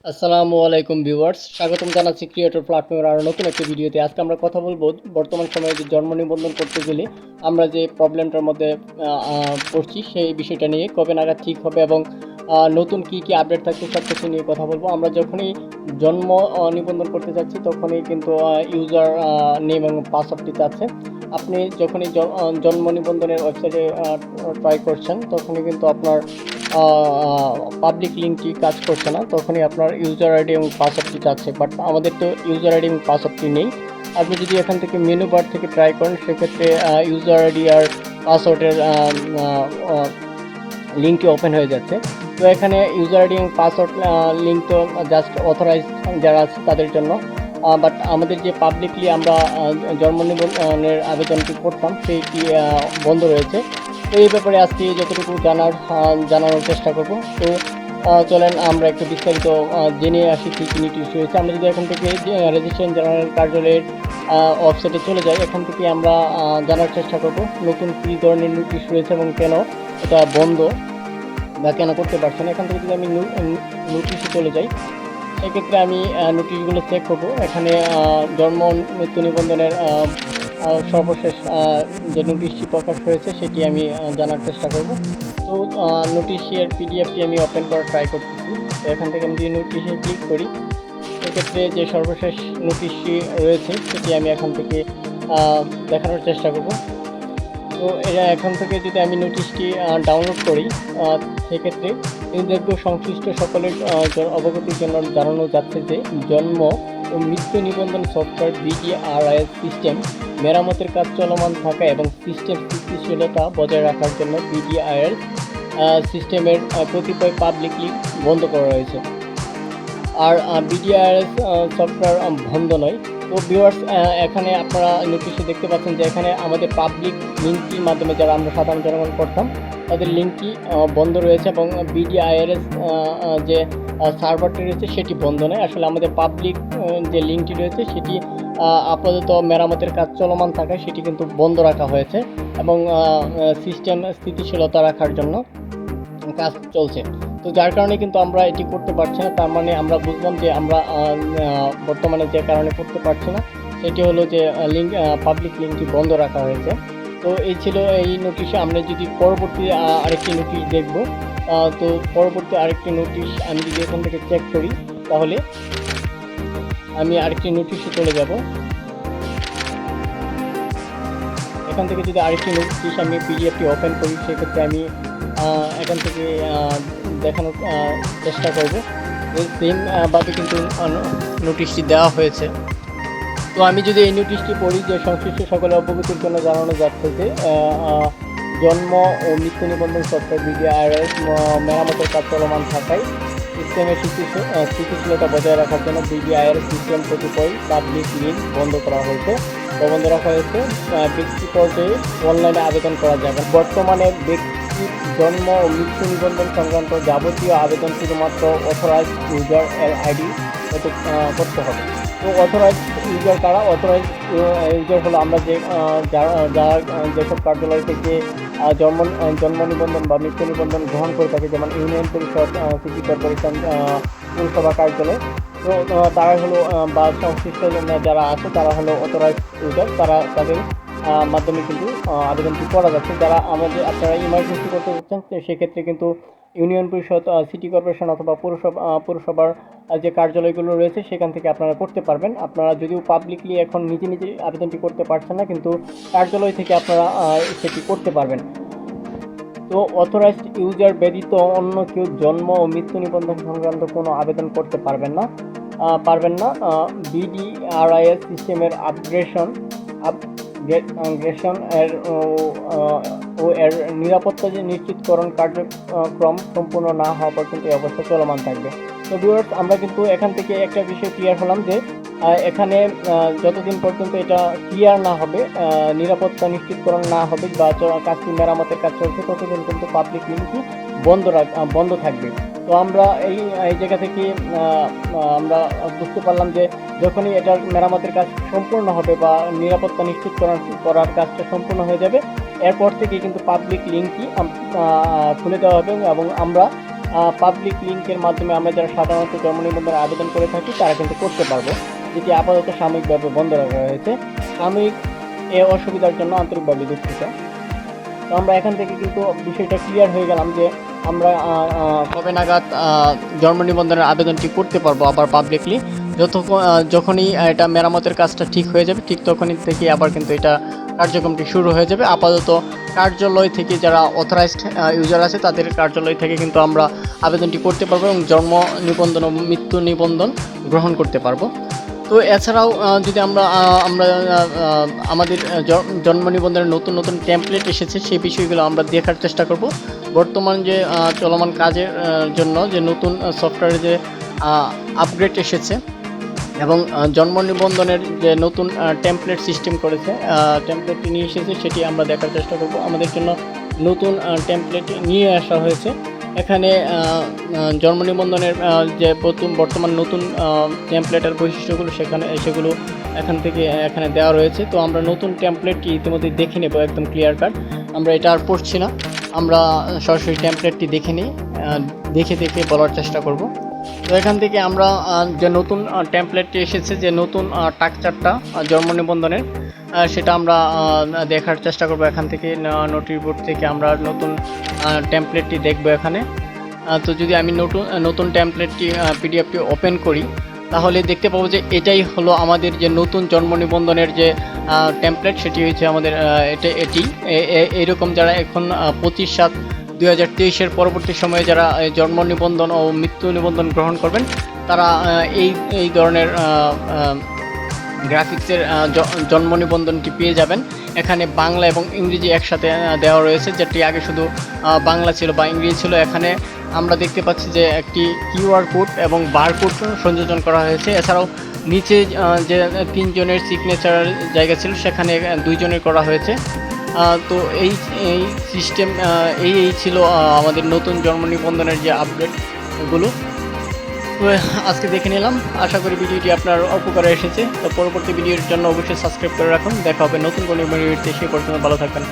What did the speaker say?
আসসালামু আলাইকুম ভিউয়ার্স, স্বাগতম জানাচ্ছি ক্রিয়েটর প্ল্যাটফর্মের আরও নতুন একটি ভিডিওতে। আজকে আমরা কথা বলবো বর্তমান সময়ে যে জন্ম নিবন্ধন করতে গেলে আমরা যে প্রবলেমটার মধ্যে পড়ছি সেই বিষয়টা নিয়ে, কবে নাগাদ ঠিক হবে এবং নতুন কি কি আপডেট থাকছে সব কিছু নিয়ে কথা বলবো। আমরা যখনই জন্ম নিবন্ধন করতে যাচ্ছি তখনই কিন্তু ইউজার নেম এবং পাসওয়ার্ডটি চাচ্ছে। আপনি যখনই জন্ম নিবন্ধনের ওয়েবসাইটে ট্রাই করছেন তখনই কিন্তু আপনার পাবলিক লিঙ্কটি কাজ করছে না, তখনই আপনার ইউজার আইডি এবং পাসওয়ার্ডটি চাচ্ছে। বাট আমাদের তো ইউজার আইডি এবং পাসওয়ার্ডটি নেই। আপনি যদি এখান থেকে মেনু বার থেকে ট্রাই করেন সেক্ষেত্রে ইউজার আইডি আর পাসওয়ার্ডের লিঙ্কটি ওপেন হয়ে যাচ্ছে। তো এখানে ইউজার আইডি এবং পাসওয়ার্ড লিঙ্ক তো জাস্ট অথরাইজ যারা আছে তাদের জন্য, বাট আমাদের যে পাবলিকলি আমরা জন্ম নিবন্ধনের আবেদনটি করতাম সেইটি বন্ধ রয়েছে। তো এই ব্যাপারে আজকে যতটুকু জানানোর চেষ্টা করব। তো চলেন আমরা একটু বিস্তারিত জেনে আসি কী কী নোটিশ রয়েছে। আমরা যদি এখান থেকে রেজিস্ট্রেশন জেনারেল কার্যালয়ের ওয়েবসাইটে চলে যাই, এখান থেকে আমরা জানার চেষ্টা করব নতুন কী ধরনের নোটিশ রয়েছে এবং কেন এটা বন্ধ বা কেন করতে পারছে না। এখান থেকে যদি আমি নোটিশে চলে যাই সেক্ষেত্রে আমি নোটিশগুলো চেক করব। এখানে জন্ম মৃত্যু নিবন্ধনের সর্বশেষ যে নোটিশটি প্রকাশ হয়েছে সেটি আমি জানার চেষ্টা করব। তো নোটিশের পিডিএফটি আমি ওপেন করার ট্রাই করতেছি। তো এখান থেকে আমি যদি নোটিশে ক্লিক করি সেক্ষেত্রে যে সর্বশেষ নোটিশটি রয়েছে সেটি আমি এখান থেকে দেখানোর চেষ্টা করব। তো এটা এখান থেকে যদি আমি নোটিশটি ডাউনলোড করি সেক্ষেত্রে দেখব সংশ্লিষ্ট সকলের অবগতির জন্য জানানো যাচ্ছে যে জন্ম ও মৃত্যু নিবন্ধন সফটওয়্যার বিডিআরআইএস সিস্টেম মেরামতের কাজ চলমান থাকা এবং সিস্টেম স্থিতিশীলতা বজায় রাখার জন্য বিডিআরআইএস সিস্টেমের কতিপয় পাবলিকলি বন্ধ করা হয়েছে। আর বিডিআরএস সফটওয়্যার বন্ধ নয়। তো ভিউয়ার্স, এখানে আপনারা নোটিশে দেখতে পাচ্ছেন যে এখানে আমাদের পাবলিক লিঙ্কটির মাধ্যমে যারা আমরা সাধারণ জনগণ করতাম তাদের লিঙ্কটি বন্ধ রয়েছে এবং বিডিআরএস যে সার্ভারটি রয়েছে সেটি বন্ধ নয়। আসলে আমাদের পাবলিক যে লিঙ্কটি রয়েছে সেটি আপাতত মেরামতের কাজ চলমান থাকায় সেটি কিন্তু বন্ধ রাখা হয়েছে এবং সিস্টেম স্থিতিশীলতা রাখার জন্য কাজ চলছে। তো যার কারণে কিন্তু আমরা এটি করতে পারছি না। তার মানে আমরা বুঝলাম যে আমরা বর্তমানে যে কারণে করতে পারছি না সেটি হলো যে পাবলিক লিঙ্কটি বন্ধ রাখা হয়েছে। তো এই ছিল এই নোটিশে। আমরা যদি পরবর্তী আরেকটি নোটিশ দেখব, তো পরবর্তী আরেকটি নোটিশ আমি যদি এখান থেকে চেক করি তাহলে আমি আরেকটি নোটিশে চলে যাব। এখান থেকে যদি আরেকটি নোটিশ আমি পিডিএফটি ওপেন করি সেক্ষেত্রে আমি এখান থেকে দেখানোর চেষ্টা করব। সেমভাবে কিন্তু নোটিশটি দেওয়া হয়েছে। তো আমি যদি এই নোটিশটি পড়ি যে সংশ্লিষ্ট সকলের অবগতির জন্য জানানো যাচ্ছে যে জন্ম ও মৃত্যু নিবন্ধন সফটওয়্যার বিডিআরএস মেরামতের কাজ চলমান থাকায় সিস্টেমের স্থিতিশীলতা বজায় রাখার জন্য বিডিআরএস সিস্টেম কতিপয় পাবলিক লিঙ্ক বন্ধ করা হয়েছে। বন্ধ রাখা হয়েছে। ব্যক্তি পর্যায়ে অনলাইনে আবেদন করা যাবে। বর্তমানে ব্যক্তির জন্ম ও মৃত্যু নিবন্ধন সংক্রান্ত যাবতীয় আবেদন শুধুমাত্র অথরাইজড ইউজার এর আইডি করতে হবে। তো অথরাইজ ইউজার কারা? অথরাইজ ইউজার হলো আমরা যারা যেসব কার্যালয় থেকে জন্ম নিবন্ধন বা মৃত্যু নিবন্ধন গ্রহণ করে থাকে, যেমন ইউনিয়ন পরিষদ, সিটি কর্পোরেশন, পৌরসভা কার্যালয়। তো তারা হলো বা সংশ্লিষ্ট যারা আছে তারা হলো অথরাইজ ইউজার। তাদের মাধ্যমে কিন্তু আবেদনটি করা যাচ্ছে। যারা আপনারা ইমার্জেন্সি করতে যাচ্ছেন সেক্ষেত্রে কিন্তু ইউনিয়ন পরিষদ, সিটি কর্পোরেশন অথবা পৌরসভার যে কার্যালয়গুলো রয়েছে সেখান থেকে আপনারা করতে পারবেন। আপনারা যদিও পাবলিকলি এখন নিজে আবেদনটি করতে পারছেন না, কিন্তু কার্যালয় থেকে আপনারা সেটি করতে পারবেন। তো অথরাইজড ইউজার ব্যতীত অন্য কেউ জন্ম ও মৃত্যু নিবন্ধন সংক্রান্ত কোনো আবেদন করতে পারবেন না। বিডিআরআইএস সিস্টেমের আপগ্রেশন এর নিরাপত্তা যে নিশ্চিতকরণ কার্যক্রম সম্পূর্ণ না হওয়া পর্যন্ত এই অবস্থা চলমান থাকবে। তো ভিউয়ার্স, আমরা কিন্তু এখান থেকে একটা বিষয় ক্লিয়ার হলাম যে এখানে যতদিন পর্যন্ত এটা ক্লিয়ার না হবে, নিরাপত্তা নিশ্চিতকরণ না হবে বা কাজটি মেরামতের কাজ চলছে ততদিন কিন্তু পাবলিক লিঙ্কটি বন্ধ থাকবে। তো আমরা এই জায়গা থেকে আমরা বুঝতে পারলাম যে যখনই এটার মেরামতের কাজ সম্পূর্ণ হবে বা নিরাপত্তা নিশ্চিত করার কাজটা সম্পূর্ণ হয়ে যাবে, এরপর থেকে কিন্তু পাবলিক লিঙ্কটি খুলে দেওয়া হবে এবং আমরা পাবলিক লিঙ্কের মাধ্যমে আমরা যারা সাধারণত জন্ম নিবন্ধনের আবেদন করে থাকি তারা কিন্তু করতে পারবো, যেটি আপাতত সাময়িকভাবে বন্ধ রাখা হয়েছে। সাময়িক এ অসুবিধার জন্য আন্তরিকভাবে দুঃখিত। তো আমরা এখান থেকে কিন্তু বিষয়টা ক্লিয়ার হয়ে গেলাম যে আমরা কবে নাগাদ জন্ম নিবন্ধনের আবেদনটি করতে পারবো আবার পাবলিকলি। যখনই এটা মেরামতের কাজটা ঠিক হয়ে যাবে ঠিক তখনই থেকে আবার কিন্তু এটা কার্যক্রমটি শুরু হয়ে যাবে। আপাতত কার্যালয় থেকে যারা অথরাইজড ইউজার আছে তাদের কার্যালয় থেকে কিন্তু আমরা আবেদনটি করতে পারবো এবং জন্ম নিবন্ধন ও মৃত্যু নিবন্ধন গ্রহণ করতে পারবো। তো এছাড়াও যদি আমরা আমাদের জন্ম নিবন্ধনের নতুন নতুন টেমপ্লেট এসেছে সেই বিষয়গুলো আমরা দেখার চেষ্টা করব। বর্তমান যে চলমান কাজের জন্য যে নতুন সফটওয়্যারে যে আপগ্রেড এসেছে এবং জন্ম নিবন্ধনের যে নতুন টেমপ্লেট সিস্টেম করেছে, টেমপ্লেটটি নিয়ে এসেছে সেটি আমরা দেখার চেষ্টা করব। আমাদের জন্য নতুন টেমপ্লেট নিয়ে আসা হয়েছে। এখানে জন্ম নিবন্ধনের যে বর্তমান নতুন টেমপ্লেটের বৈশিষ্ট্যগুলো সেগুলো এখানে দেওয়া রয়েছে। তো আমরা নতুন টেমপ্লেটটি ইতিমধ্যে দেখে নেব একদম ক্লিয়ার কাট। আমরা এটা আর পড়ছি না, আমরা সরাসরি টেমপ্লেটটি দেখে নিই, দেখে বলার চেষ্টা করব। তো এখান থেকে আমরা যে নতুন টেমপ্লেটটি এসেছে, যে নতুন স্ট্রাকচারটা জন্ম নিবন্ধনের, সেটা আমরা দেখার চেষ্টা করব। এখান থেকে নোটিশ বোর্ড থেকে আমরা নতুন টেমপ্লেটটি দেখব এখানে। তো যদি আমি নতুন টেমপ্লেটটি পিডিএফটি ওপেন করি তাহলে দেখতে পাবো যে এটাই হলো আমাদের যে নতুন জন্ম নিবন্ধনের যে টেমপ্লেট, সেটি হচ্ছে আমাদের এটি এইরকম যারা এখন 25/7/2023 পরবর্তী সময়ে যারা জন্ম নিবন্ধন ও মৃত্যু নিবন্ধন গ্রহণ করবেন তারা এই ধরনের গ্রাফিক্সের জন্ম নিবন্ধনটি পেয়ে যাবেন। এখানে বাংলা এবং ইংরেজি একসাথে দেওয়া রয়েছে, যেটি আগে শুধু বাংলা ছিল বা ইংরেজি ছিল। এখানে আমরা দেখতে পাচ্ছি যে একটি কিউআর কোড এবং বারকোড সংযোজন করা হয়েছে। এছাড়াও নিচে যে 3 জনের সিগনেচার জায়গা ছিল সেখানে 2 জনের করা হয়েছে। তো এই সিস্টেম এই ছিল আমাদের নতুন জন্ম নিবন্ধনের যে আপডেটগুলো। তো আজকে দেখে নিলাম, আশা করি ভিডিওটি আপনার উপকারে এসেছে। তো পরবর্তী ভিডিওর জন্য অবশ্যই সাবস্ক্রাইব করে রাখুন। দেখা হবে নতুন কোনো ভিডিওতে, সে পর্যন্ত ভালো থাকবেন।